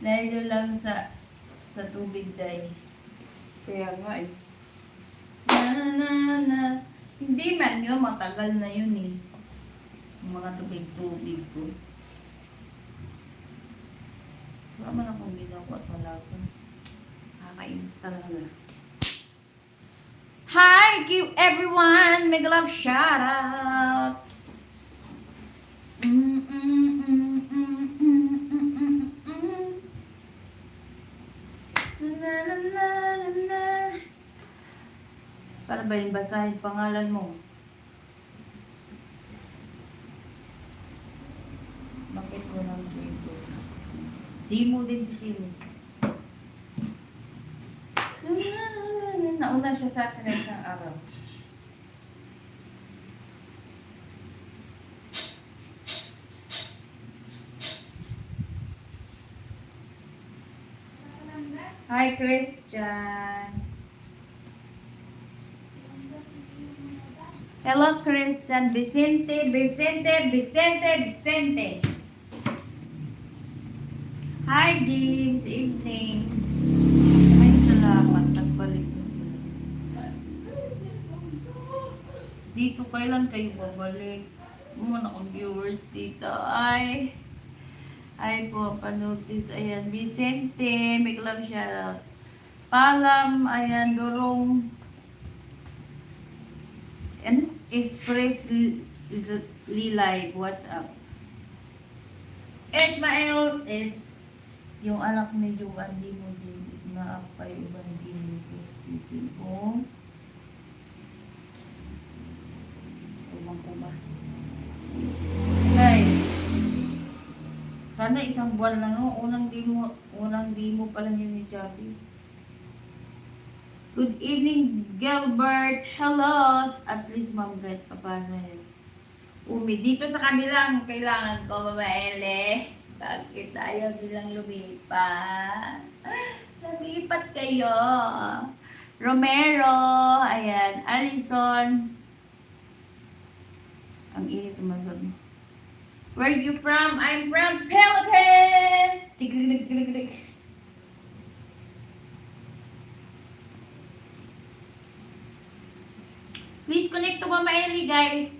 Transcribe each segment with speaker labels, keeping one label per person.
Speaker 1: Dahil lang sa tubig dahil. Kaya nga eh. Na. Hindi man yun, matagal na yun eh. Yung mga tubig-tubig ko. Wala man akong ginawa at wala ko. Nakakainis talaga. Hi, give everyone mega love shout out. Para ba yung basahin pangalan mo? Bakit mo nang dito? Di mo din si Timo. Nauna siya sa akin ng isang araw. Hi, Christian. Hello, Christian. Vicente. Hi, James. Evening. Ay, salamat. Nagbalik na sila. Dito, kailan kayo babalik? Muna akong viewers dito. Ay po, panotis. Ayan, Vicente. Make love shoutout. Palam. Ayan, Durong. And Express Live. What's up? Ismael is yung anak ni Juan di mo din na apay ibang din ko. Kumang. Guys, sana isang buwan lang no. Unang di mo pala yun ni Chubby. Good evening, Gilbert. Hello. At least ma'am kahit paano yun. Dito sa kabilang kailangan ko mamaele. Bakit ayaw nilang lumipat? Lumipat kayo. Romero. Ayan. Alison. Ang init umasod. Where are you from? I'm from Philippines. Tig. Please connect to Mama Ellie, guys.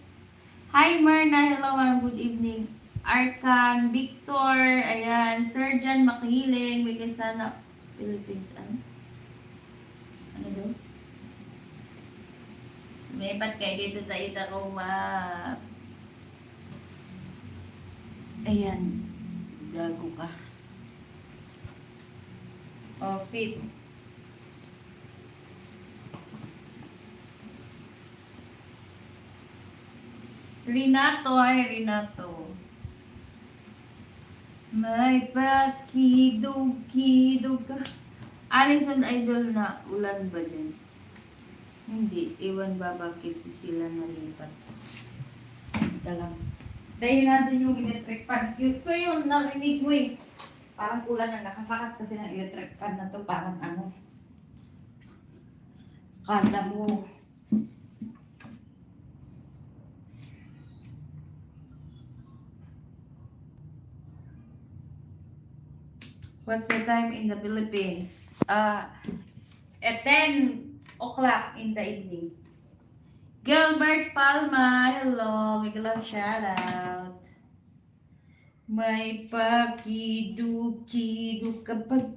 Speaker 1: Hi, Myrna. Hello, ma'am. Good evening. Arkan, Victor, ayan, Surgeon, Makiling, may kasana, Philippines, ano daw? May ba't kayo dito sa isa kong ayan, gago ka. Oh, fit. Renato. May pakidog ka. Alison Idol na ulan ba dyan? Hindi. Iwan ba bakit sila nalipat? Dalang. Dahil natin yung electric fan. Ito yun, narinig mo eh. Parang ulan na nakasakas kasi ng electric fan na to. Parang ano. Kala mo. What's the time in the Philippines? At 10 o'clock in the evening. Gilbert Palma, hello. May love shoutout. May pakidu kapag